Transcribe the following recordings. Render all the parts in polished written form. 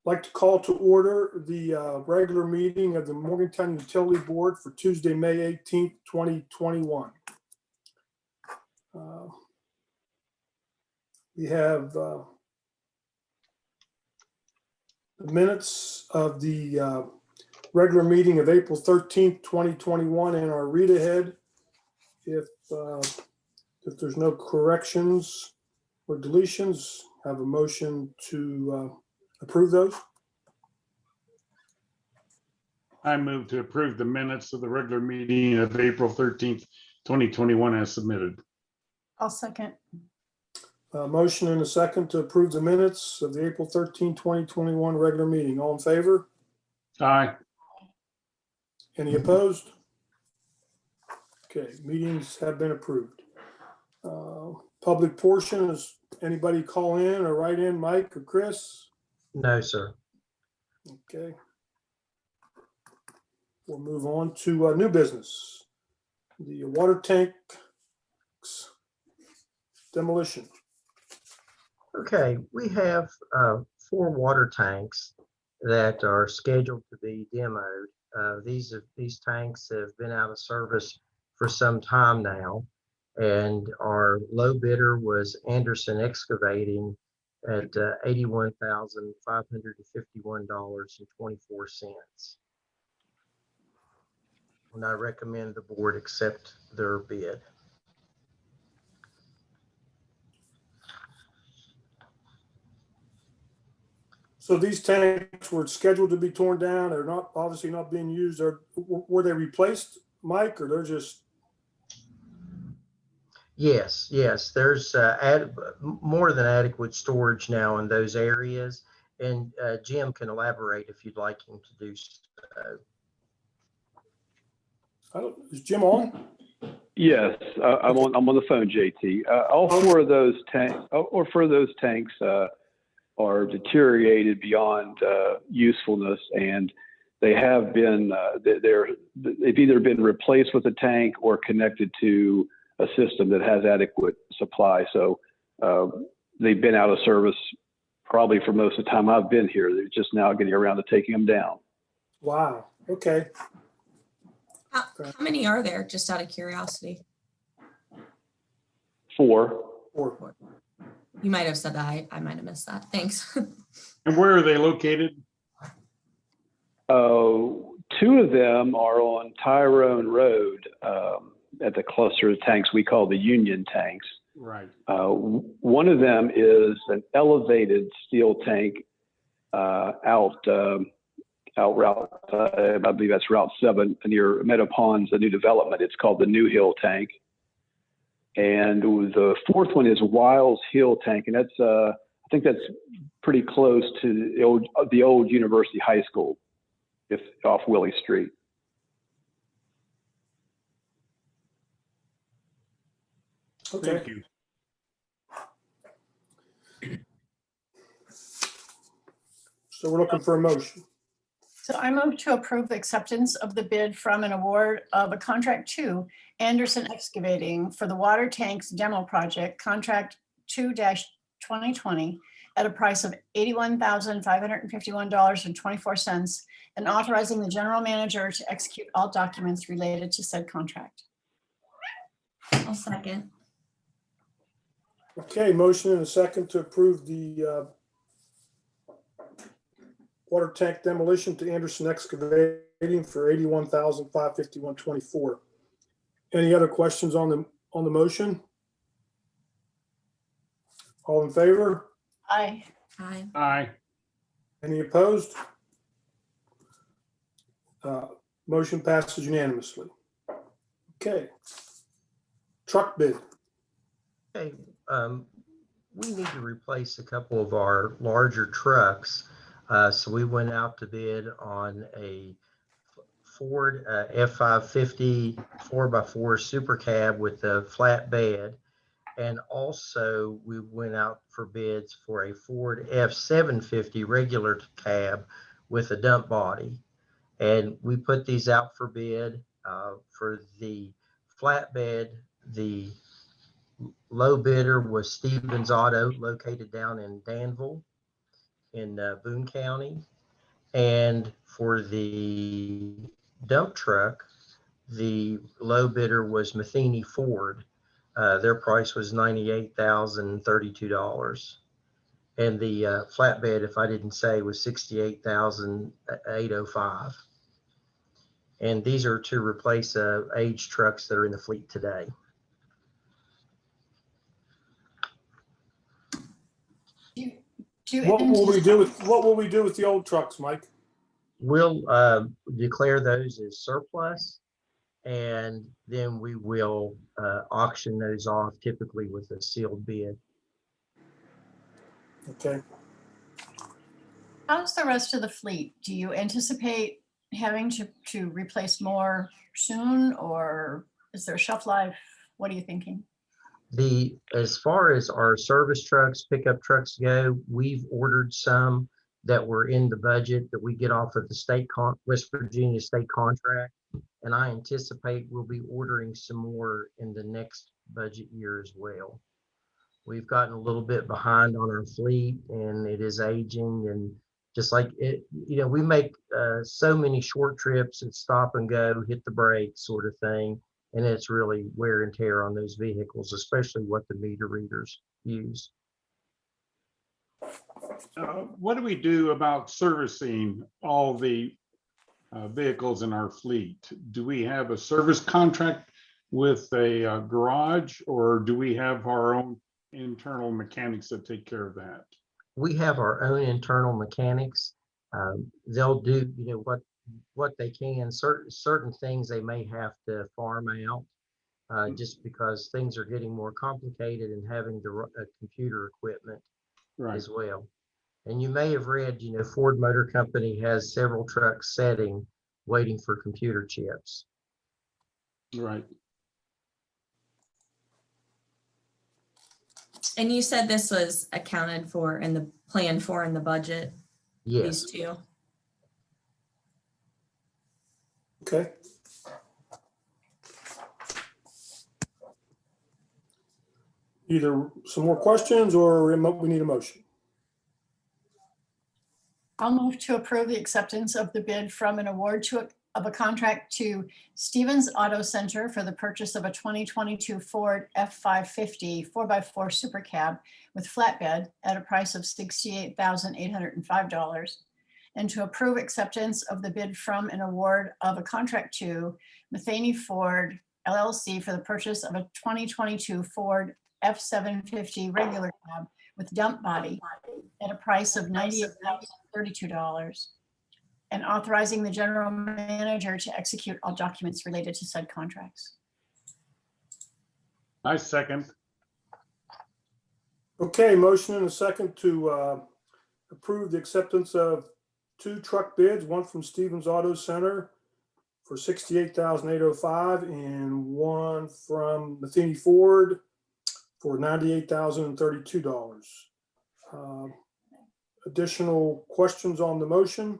like to call to order the regular meeting of the Morgantown Utility Board for Tuesday, May 18th, 2021. We have the minutes of the regular meeting of April 13th, 2021 in our read ahead. If there's no corrections or deletions, have a motion to approve those. I move to approve the minutes of the regular meeting of April 13th, 2021 as submitted. I'll second. Motion and a second to approve the minutes of the April 13, 2021 regular meeting. All in favor? Aye. Any opposed? Okay, meetings have been approved. Public portion, is anybody call in or write in, Mike or Chris? No, sir. Okay. We'll move on to new business. The water tank demolition. Okay, we have 4 water tanks that are scheduled to be demoed. These tanks have been out of service for some time now, and our low bidder was Anderson Excavating at $81,551.24. And I recommend the board accept their bid. So these tanks were scheduled to be torn down. They're not, obviously not being used. Or were they replaced, Mike, or they're just? Yes, there's more than adequate storage now in those areas, and Jim can elaborate if you'd like him to do so. Is Jim on? Yes, I'm on the phone, JT. All 4 of those tanks are deteriorated beyond usefulness, and they have been they've either been replaced with a tank or connected to a system that has adequate supply. So they've been out of service probably for most of the time I've been here. They're just now getting around to taking them down. Wow. Okay. How many are there, just out of curiosity? 4. You might have said that. I might have missed that. Thanks. And where are they located? 2 of them are on Tyrone Road at the cluster of tanks we call the Union tanks. Right. One of them is an elevated steel tank out route, I believe that's Route 7 near Meadow Ponds, the new development. It's called the New Hill tank. And the 4th one is Wiles Hill tank, and that's I think that's pretty close to the old University High School, if off Willie Street. Okay. Thank you. So we're looking for a motion. So I move to approve the acceptance of the bid from an award of a contract to Anderson Excavating for the water tanks demo project, contract 2-2020, at a price of $81,551.24, and authorizing the general manager to execute all documents related to said contract. I'll second. Okay, motion and a second to approve the water tank demolition to Anderson Excavating for $81,551.24. Any other questions on the motion? All in favor? Aye. Aye. Aye. Any opposed? Motion passes unanimously. Okay. Truck bid. Okay, we need to replace a couple of our larger trucks. So we went out to bid on a Ford F550 4x4 Super Cab with a flat bed. And also we went out for bids for a Ford F750 regular cab with a dump body. And we put these out for bid. For the flatbed, the low bidder was Stevens Auto, located down in Danville. in Boone County. And for the dump truck, the low bidder was Matheny Ford. Their price was $98,032. And the flatbed, if I didn't say, was $68,805. And these are to replace aged trucks that are in the fleet today. Do you What will we do anticipate- what will we do with the old trucks, Mike? We'll declare those as surplus, and then we will auction those off, typically with a sealed bid. Okay. How's the rest of the fleet? Do you anticipate having to replace more soon, or is there a shelf life? What are you thinking? As far as our service trucks, pickup trucks go, we've ordered some that were in the budget that we get off of the West Virginia state contract. And I anticipate we'll be ordering some more in the next budget year as well. We've gotten a little bit behind on our fleet, and it is aging, and just like it, we make so many short trips and stop and go, hit the brakes sort of thing. And it's really wear and tear on those vehicles, especially what the meter readers use. What do we do about servicing all the vehicles in our fleet? Do we have a service contract with a garage, or do we have our own internal mechanics that take care of that? We have our own internal mechanics. They'll do, what they can. Certain things they may have to farm out, just because things are getting more complicated and having the computer equipment Right. as well. And you may have read, Ford Motor Company has several trucks sitting, waiting for computer chips. Right. And you said this was accounted for in the plan for in the budget, Yes. these two? Okay. Either some more questions or we need a motion. I'll move to approve the acceptance of the bid from an award of a contract to Stevens Auto Center for the purchase of a 2022 Ford F-550 4x4 Super Cab with flatbed at a price of $68,805. And to approve acceptance of the bid from an award of a contract to Matheny Ford LLC for the purchase of a 2022 Ford F-750 regular cab with dump body at a price of $98,032, and authorizing the general manager to execute all documents related to said contracts. I second. Okay, motion and a second to approve the acceptance of two truck bids, one from Stevens Auto Center for $68,805 and one from Matheny Ford for $98,032. Additional questions on the motion?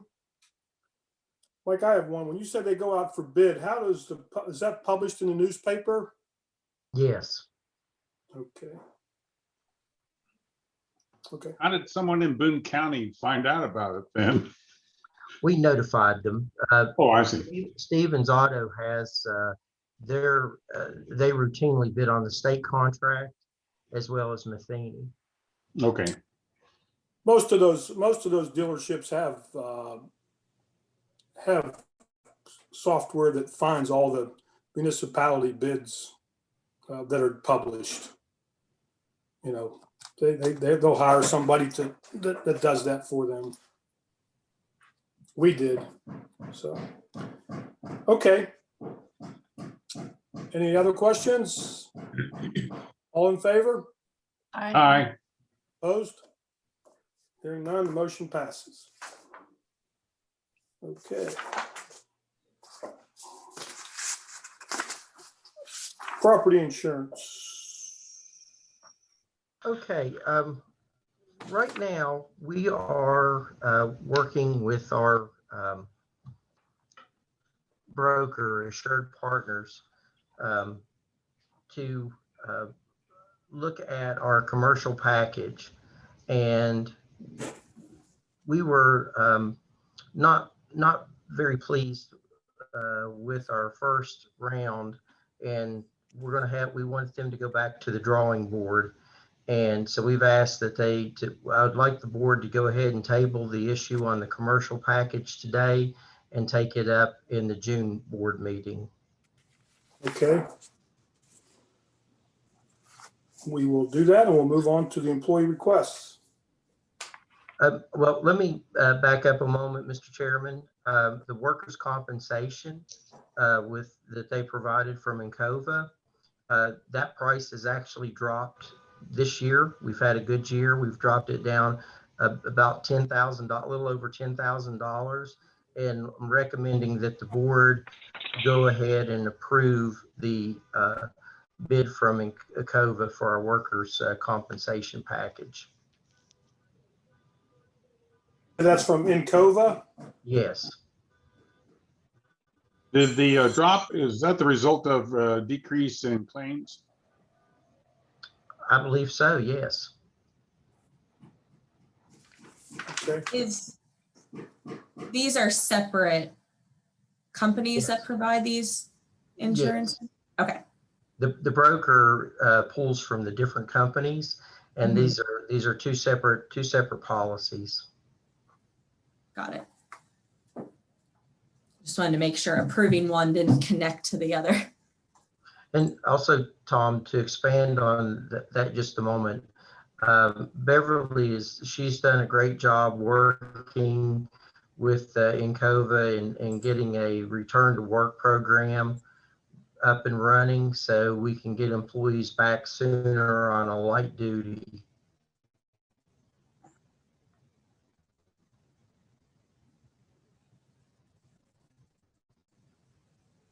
Like, I have one. When you said they go out for bid, how is that published in the newspaper? Yes. Okay. Okay. How did someone in Boone County find out about it then? We notified them. Oh, I see. Stevens Auto has they routinely bid on the state contract as well as Matheny. Okay. Most of those dealerships have software that finds all the municipality bids that are published. They'll hire somebody that does that for them. We did. So, okay. Any other questions? All in favor? Aye. Opposed? Hearing none, the motion passes. Okay. Property insurance. Okay, right now we are working with our broker, Assured Partners, to look at our commercial package. And we were not very pleased with our first round, and we want them to go back to the drawing board. And so we've asked that I would like the board to go ahead and table the issue on the commercial package today and take it up in the June board meeting. Okay. We will do that, and we'll move on to the employee requests. Well, let me back up a moment, Mr. Chairman. The workers' compensation that they provided from Encova, that price has actually dropped this year. We've had a good year. We've dropped it down about $10,000, a little over $10,000. And I'm recommending that the board go ahead and approve the bid from Encova for our workers' compensation package. And that's from Encova? Yes. Did the drop, is that the result of decrease in claims? I believe so, yes. Okay. These are separate companies that provide these insurance? Okay, The broker pulls from the different companies, and these are two separate policies. got it. Just wanted to make sure approving one didn't connect to the other. And also, Tom, to expand on that just a moment, Beverly she's done a great job working with Encova and getting a return to work program up and running so we can get employees back sooner on a light duty.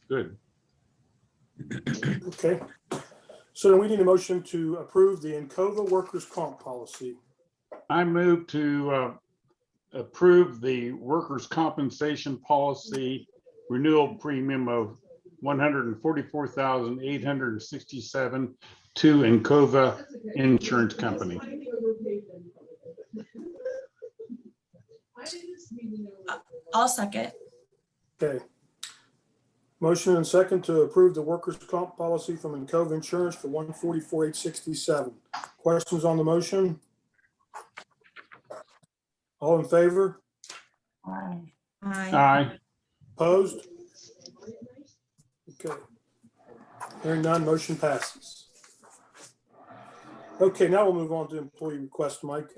Good. Okay. So then we need a motion to approve the Encova workers' comp policy. I move to approve the workers' compensation policy renewal premium of $144,867 to Encova Insurance Company. I'll second. Okay. Motion and second to approve the workers' comp policy from Encova Insurance for $144,867. Questions on the motion? All in favor? Aye. Aye. Opposed? Okay. Hearing none, motion passes. Okay, now we'll move on to employee request, Mike.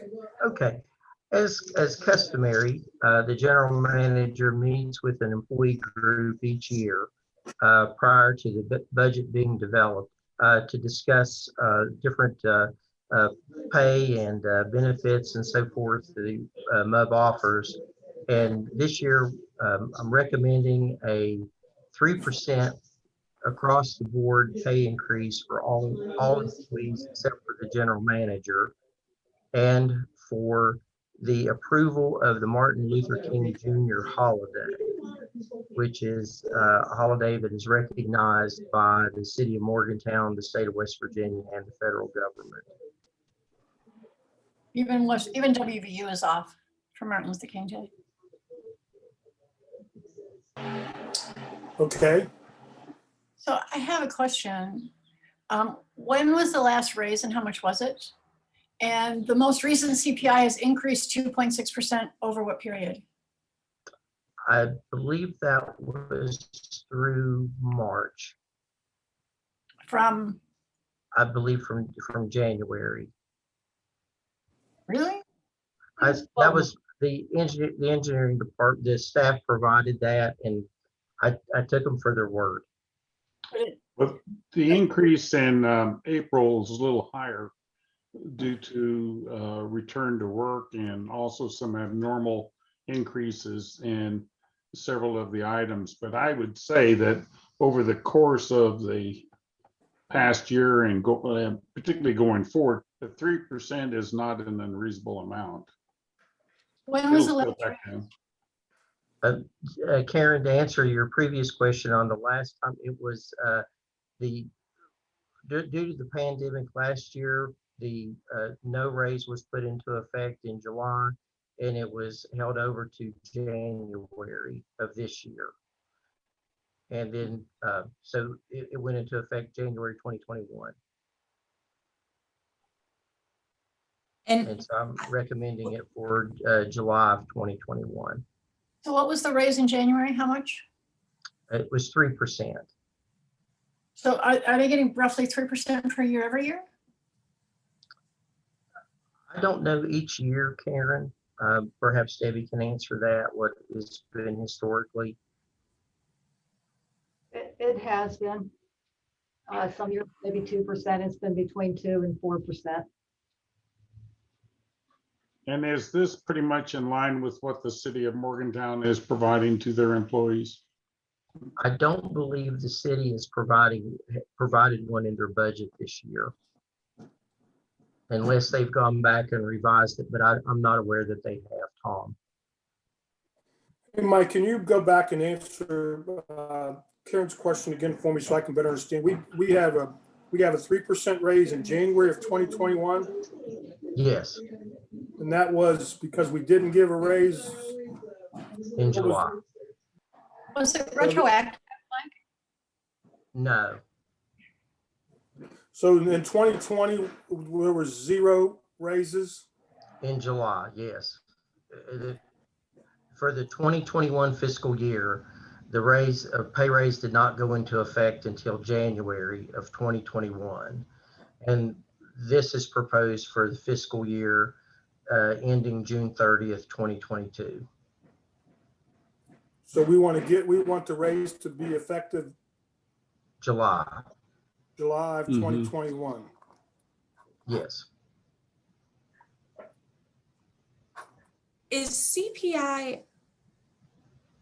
Okay. As customary, the general manager meets with an employee group each year prior to the budget being developed to discuss different pay and benefits and so forth the MUB offers. And this year, I'm recommending a 3% across the board pay increase for all employees except for the general manager, and for the approval of the Martin Luther King Jr. holiday, which is a holiday that is recognized by the city of Morgantown, the state of West Virginia, and the federal government. Even WVU is off for Martin Luther King Day. Okay, So I have a question. When was the last raise and how much was it? And the most recent CPI has increased 2.6% over what period? I believe that was through March. From, I believe from January. really? That was the engineering department, the staff provided that, and I took them for their word. But the increase in April is a little higher due to return to work and also some abnormal increases in several of the items. But I would say that over the course of the past year and particularly going forward, the 3% is not an unreasonable amount. When was the It'll last? go back down. Karen, to answer your previous question on the last time, it was due to the pandemic last year, the no raise was put into effect in July, and it was held over to January of this year. And then, so it went into effect January 2021. And And so I'm recommending it for July of 2021. So what was the raise in January? How much? It was 3%. So are they getting roughly 3% per year every year? I don't know each year, Karen. Perhaps Debbie can answer that, what has been historically. It has been. Some years, maybe 2%. It's been between 2 and 4%. And is this pretty much in line with what the city of Morgantown is providing to their employees? I don't believe the city is provided one in their budget this year, unless they've gone back and revised it, but I'm not aware that they have, Tom. Hey, Mike, can you go back and answer Karen's question again for me so I can better understand? We have a 3% raise in January of 2021, Yes, and that was because we didn't give a raise. in July. Was it retroactive? No, So in 2020, there was 0 raises. in July, yes. For the 2021 fiscal year, the pay raise did not go into effect until January of 2021. And this is proposed for the fiscal year ending June 30th, 2022. So we want the raise to be effective July, July of Mhm. 2021. yes. is CPI,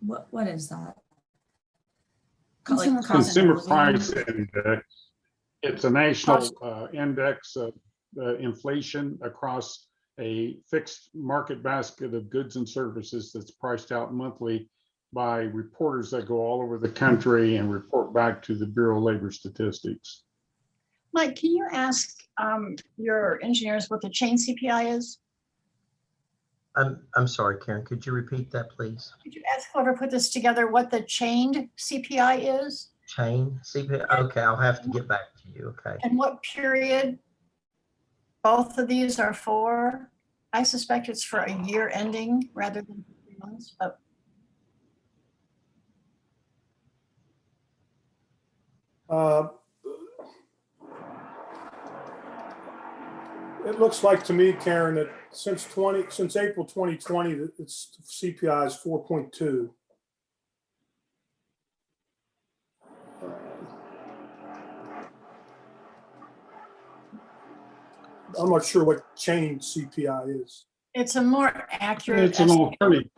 what is that? Consumer Like Price Consumer Index. Price Index. It's a national index of inflation across a fixed market basket of goods and services that's priced out monthly by reporters that go all over the country and report back to the Bureau of Labor Statistics. Mike, can you ask your engineers what the chain CPI is? I'm sorry, Karen, could you repeat that, please? Could you ask whoever put this together what the chained CPI is Chain CPI? Okay, I'll have to get back to you. Okay. and what period both of these are for? I suspect it's for a year ending rather than 3 months, but It looks like to me, Karen, that since April 2020, that it's CPI is 4.2. I'm not sure what chain CPI is. it's a more accurate It's an alternative.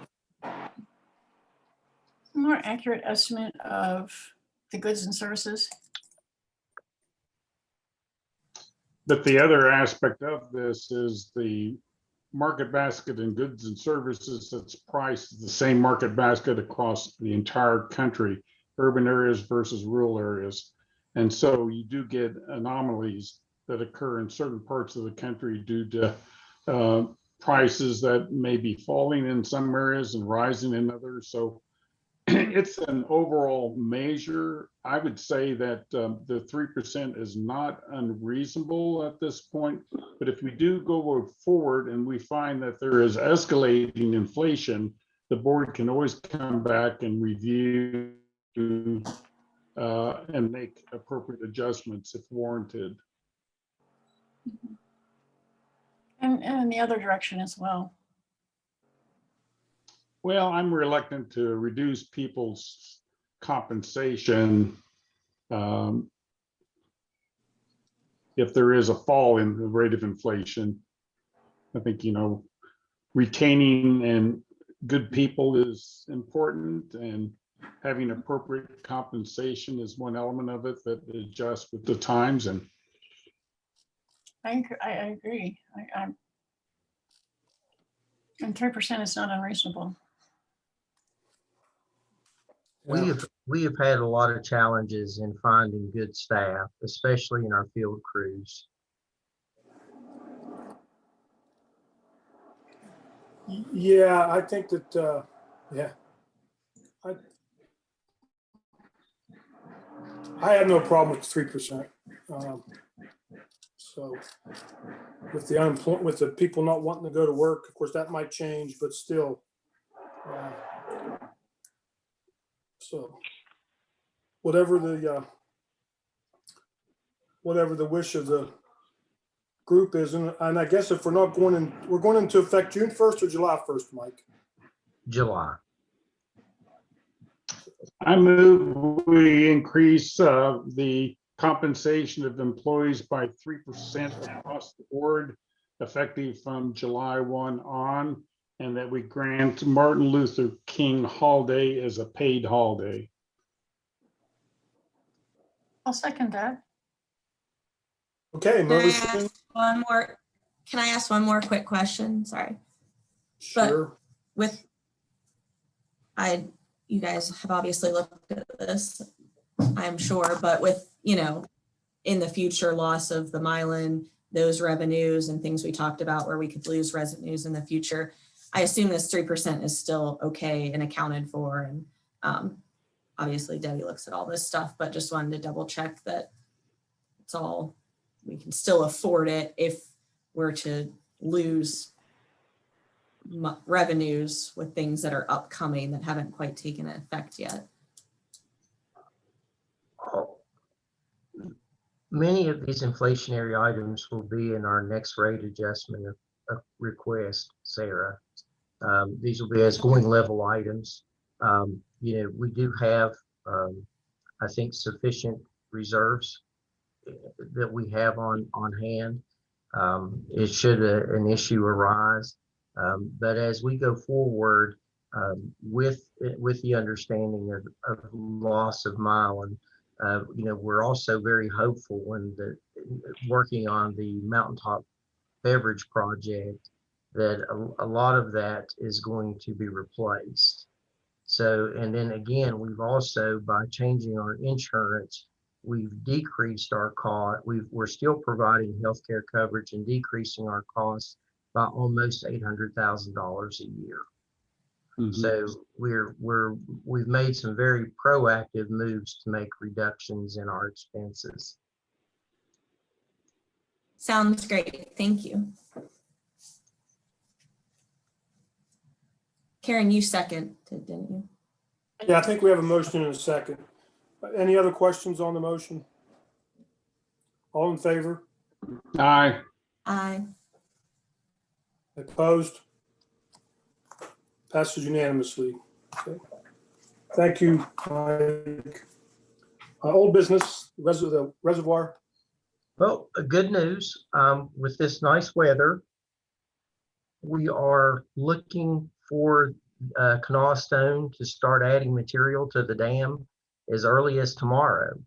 estimate of the goods and services. But the other aspect of this is the market basket in goods and services that's priced at the same market basket across the entire country, urban areas versus rural areas. And so you do get anomalies that occur in certain parts of the country due to prices that may be falling in some areas and rising in others. So it's an overall measure. I would say that the 3% is not unreasonable at this point. But if we do go forward and we find that there is escalating inflation, the board can always come back and review and make appropriate adjustments if warranted. And in the other direction as well. Well, I'm reluctant to reduce people's compensation if there is a fall in the rate of inflation. I think, retaining and good people is important, and having appropriate compensation is one element of it that adjusts with the times. And I agree. And 3% is not unreasonable. We have had a lot of challenges in finding good staff, especially in our field crews. Yeah, I think that, yeah. I have no problem with 3%. So with the unemployment, with the people not wanting to go to work, of course, that might change, but still. So whatever the wish of the group is, and I guess if we're not going in, we're going into effect June 1st or July 1st, Mike. July. I move we increase the compensation of employees by 3% across the board, effective from July 1 on, and that we grant Martin Luther King holiday as a paid holiday. I'll second that. Okay, Can I motion, ask one more, can I ask one more quick question? Sorry. sure. With, you guys have obviously looked at this, I'm sure, but with, in the future loss of the Mylan, those revenues and things we talked about where we could lose revenues in the future, I assume this 3% is still okay and accounted for. And obviously Debbie looks at all this stuff, but just wanted to double check that it's all, we can still afford it if we're to lose revenues with things that are upcoming that haven't quite taken effect yet. Many of these inflationary items will be in our next rate adjustment of request, Sarah. These will be as going level items. We do have, I think, sufficient reserves that we have on hand. It should an issue arise. But as we go forward with the understanding of loss of Mylan, we're also very hopeful when working on the Mountaintop Beverage project that a lot of that is going to be replaced. So, and then again, we've also, by changing our insurance, we've decreased our cost. We're still providing healthcare coverage and decreasing our costs by almost $800,000 a year. Mhm. So we've made some very proactive moves to make reductions in our expenses. Sounds great. Thank you. Karen, you seconded, didn't you? Yeah, I think we have a motion in a second. Any other questions on the motion? All in favor? Aye. Aye. Opposed? Passes unanimously. Okay. Thank you, Mike. Old business, the reservoir. Well, good news, with this nice weather, we are looking for Kanawha Stone to start adding material to the dam as early as tomorrow.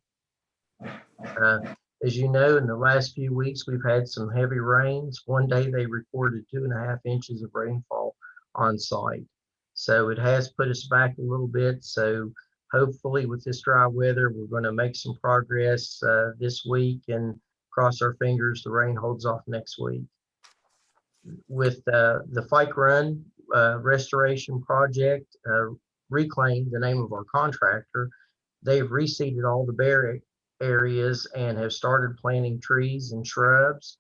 As you know, in the last few weeks, we've had some heavy rains. One day they recorded 2.5 inches of rainfall on site. So it has put us back a little bit. So hopefully with this dry weather, we're going to make some progress this week and cross our fingers the rain holds off next week. With the Fike Run restoration project, Reclaim, the name of our contractor, they've reseeded all the bare areas and have started planting trees and shrubs.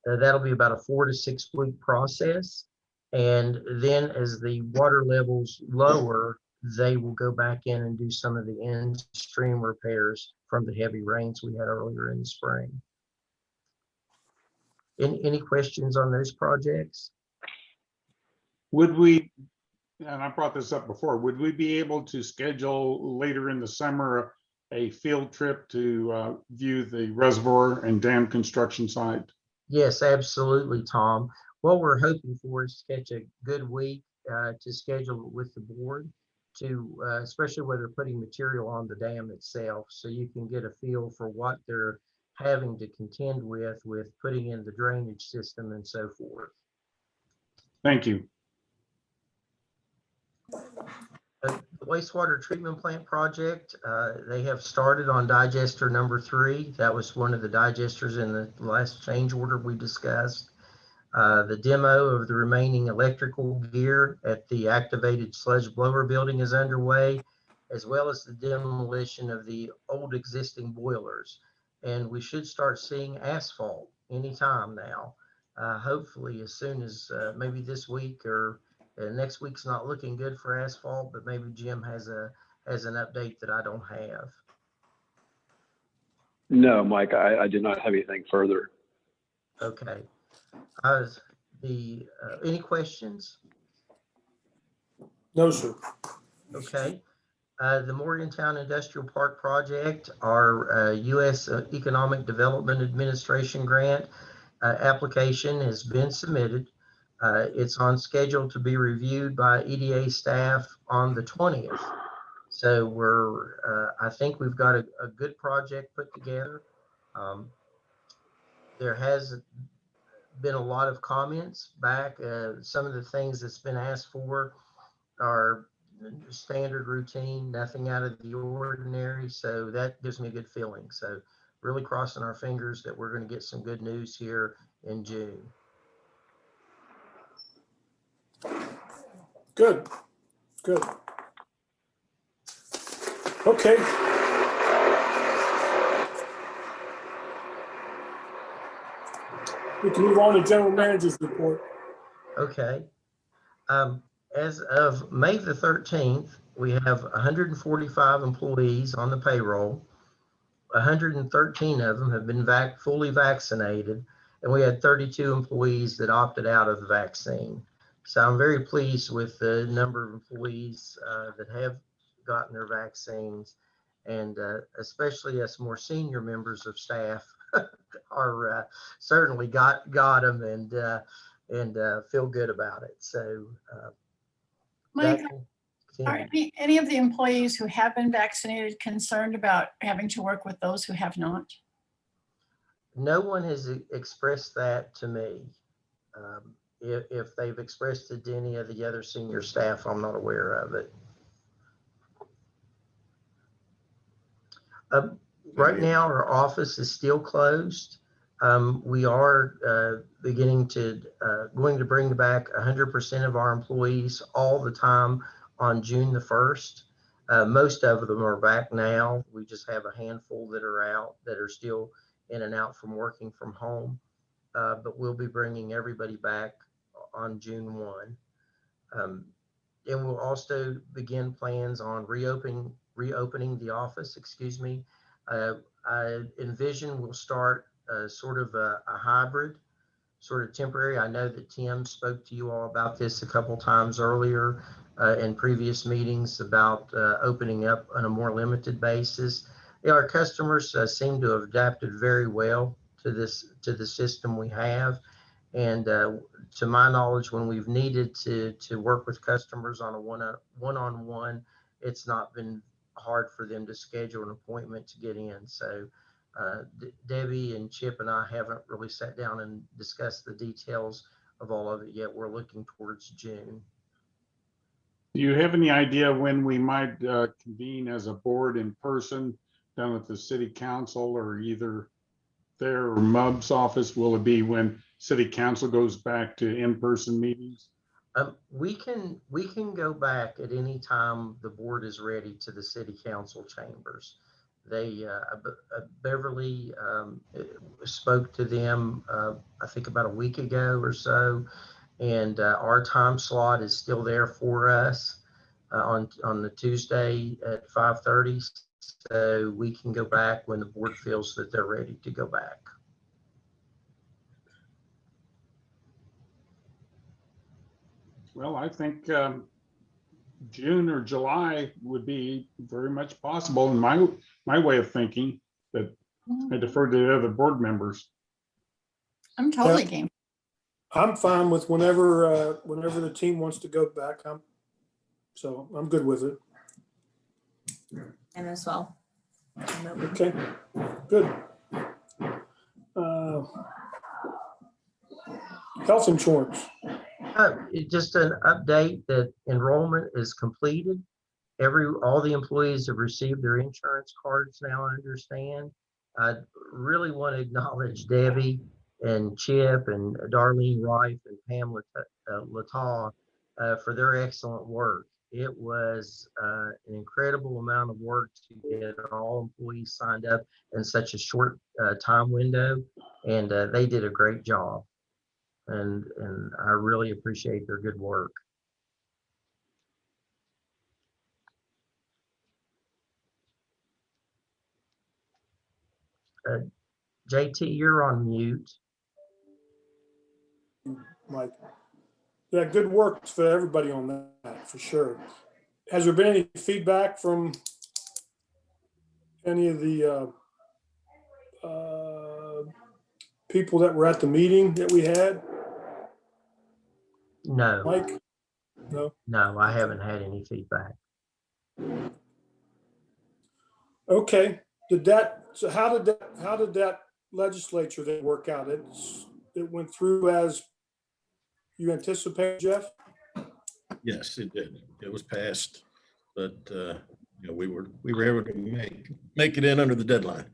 That'll be about a 4 to 6 week process. And then as the water levels lower, they will go back in and do some of the in-stream repairs from the heavy rains we had earlier in the spring. Any questions on those projects? Would we, and I brought this up before, would we be able to schedule later in the summer a field trip to view the reservoir and dam construction site? Yes, absolutely, Tom. What we're hoping for is to catch a good week to schedule with the board to, especially where they're putting material on the dam itself, so you can get a feel for what they're having to contend with putting in the drainage system and so forth. Thank you. The wastewater treatment plant project, they have started on digester number 3. That was one of the digesters in the last change order we discussed. The demo of the remaining electrical gear at the activated sludge blower building is underway, as well as the demolition of the old existing boilers. And we should start seeing asphalt anytime now. Hopefully as soon as maybe this week, or next week's not looking good for asphalt, but maybe Jim has an update that I don't have. No, Mike, I did not have anything further. Okay. Any questions? No, sir. Okay. The Morgantown Industrial Park project, our U.S. Economic Development Administration grant application has been submitted. It's on schedule to be reviewed by EDA staff on the 20th. So I think we've got a good project put together. There has been a lot of comments back. Some of the things that's been asked for are standard routine, nothing out of the ordinary. So that gives me a good feeling. So really crossing our fingers that we're going to get some good news here in June. Good. Good. Okay. We can move on to general manager's report. Okay. As of May the 13th, we have 145 employees on the payroll. 113 of them have been fully vaccinated, and we had 32 employees that opted out of the vaccine. So I'm very pleased with the number of employees that have gotten their vaccines, and especially us more senior members of staff are certainly got them and feel good about it. So Mike, are any of the employees who have been vaccinated concerned about having to work with those who have not? No one has expressed that to me. If they've expressed it to any of the other senior staff, I'm not aware of it. Right now, our office is still closed. We are going to bring back 100% of our employees all the time on June the 1st. Most of them are back now. We just have a handful that are out, that are still in and out from working from home. But we'll be bringing everybody back on June 1. And we'll also begin plans on reopening the office, I envision we'll start sort of a hybrid, sort of temporary. I know that Tim spoke to you all about this a couple times earlier in previous meetings about opening up on a more limited basis. Yeah, our customers seem to have adapted very well to the system we have. And to my knowledge, when we've needed to work with customers on a one-on-one, it's not been hard for them to schedule an appointment to get in. So Debbie and Chip and I haven't really sat down and discussed the details of all of it yet. We're looking towards June. Do you have any idea when we might convene as a board in person down at the city council, or either there or MUB's office? Will it be when city council goes back to in-person meetings? We can go back at any time the board is ready to the city council chambers. Beverly spoke to them, I think about a week ago or so, and our time slot is still there for us on the Tuesday at 5:30. So we can go back when the board feels that they're ready to go back. Well, I think June or July would be very much possible in my way of thinking, but I defer to the other board members. I'm totally game. I'm fine with whenever the team wants to go back. So I'm good with it. And as well. Okay, good. Health insurance. Just an update that enrollment is completed. All the employees have received their insurance cards now, I understand. I really want to acknowledge Debbie and Chip and Darlene Rife and Pam Lataw for their excellent work. It was an incredible amount of work to get all employees signed up in such a short time window, and they did a great job. And I really appreciate their good work. JT, you're on mute. Mike. Yeah, good work for everybody on that, for sure. Has there been any feedback from any of the people that were at the meeting that we had? No, Mike? No? no, I haven't had any feedback. Okay, so how did that legislature then work out? It went through as you anticipated, Jeff? Yes, it did. It was passed, but we were able to make it in under the deadline.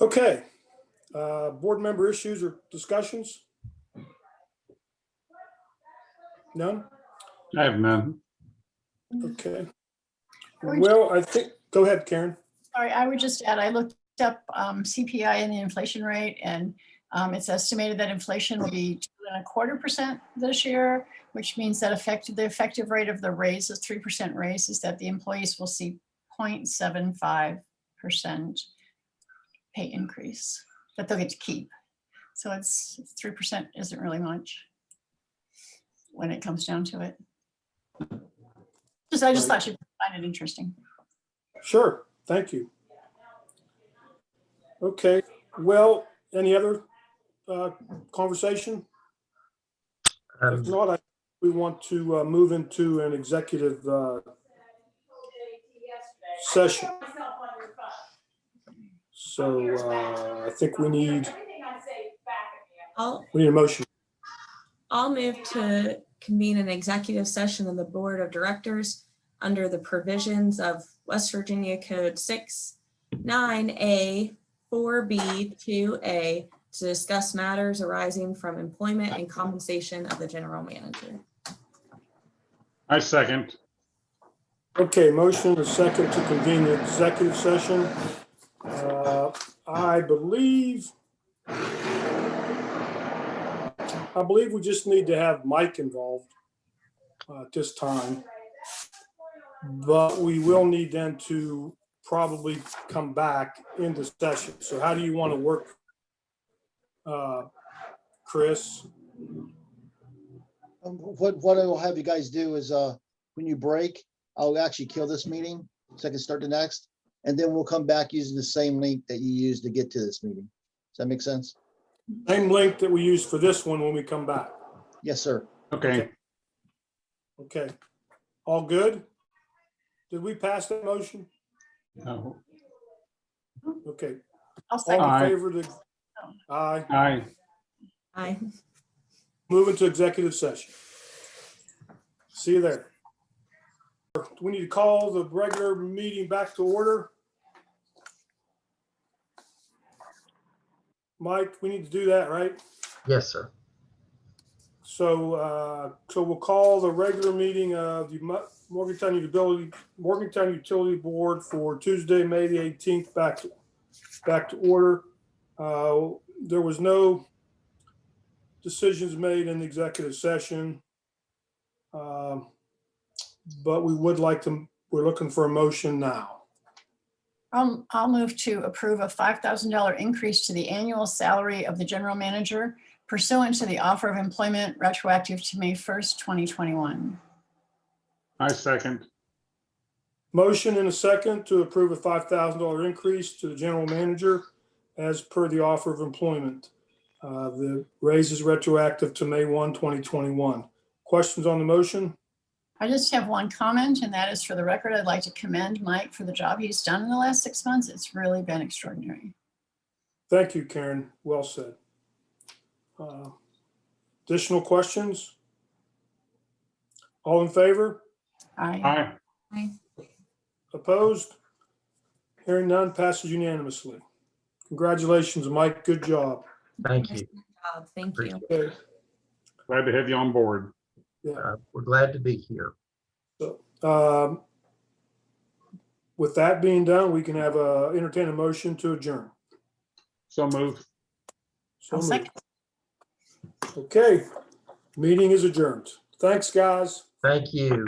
Okay, board member issues or discussions? None? I have none. Okay. Well, I think, go ahead, Karen. Sorry, I would just add, I looked up CPI and the inflation rate, and it's estimated that inflation will be 2.25% this year, which means that the effective rate of the raise, the 3% raise, is that the employees will see 0.75% pay increase that they'll get to keep. So it's 3% isn't really much when it comes down to it. I just thought you'd find it interesting. Sure, thank you. Okay, well, any other conversation? If not, we want to move into an executive session. So I think we need a motion. I'll move to convene an executive session of the Board of Directors under the provisions of West Virginia Code 6(9)(a), 4(b), 2(a) to discuss matters arising from employment and compensation of the general manager. I second. Okay, motion a second to convene the executive session. I believe we just need to have Mike involved at this time. But we will need then to probably come back into session. So how do you want to work, Chris? What I will have you guys do is when you break, I'll actually kill this meeting so I can start the next. And then we'll come back using the same link that you used to get to this meeting. Does that make sense? Same link that we used for this one when we come back. Yes, sir. Okay. Okay. All good? Did we pass that motion? No. Okay. I'll All second. in Aye. favor? Aye. Aye. Aye. Move into executive session. See you there. We need to call the regular meeting back to order. Mike, we need to do that, right? Yes, sir. So we'll call the regular meeting of the Morgantown Utility Board for Tuesday, May the 18th, back to order. There was no decisions made in the executive session. But we're looking for a motion now. I'll move to approve a $5,000 increase to the annual salary of the general manager pursuant to the offer of employment retroactive to May 1st, 2021. I second. Motion and a second to approve a $5,000 increase to the general manager as per the offer of employment. The raise is retroactive to May 1, 2021. Questions on the motion? I just have one comment, and that is, for the record, I'd like to commend Mike for the job he's done in the last 6 months. It's really been extraordinary. Thank you, Karen. Well said. Additional questions? All in favor? Aye. Aye. Opposed? Hearing none, passes unanimously. Congratulations, Mike. Good job. Thank you. Thank you. Okay, Glad to have you on board. yeah. We're glad to be here. So, with that being done, we can have entertain a motion to adjourn. So move. So I'll moved. second. Okay, meeting is adjourned. Thanks, guys. Thank you.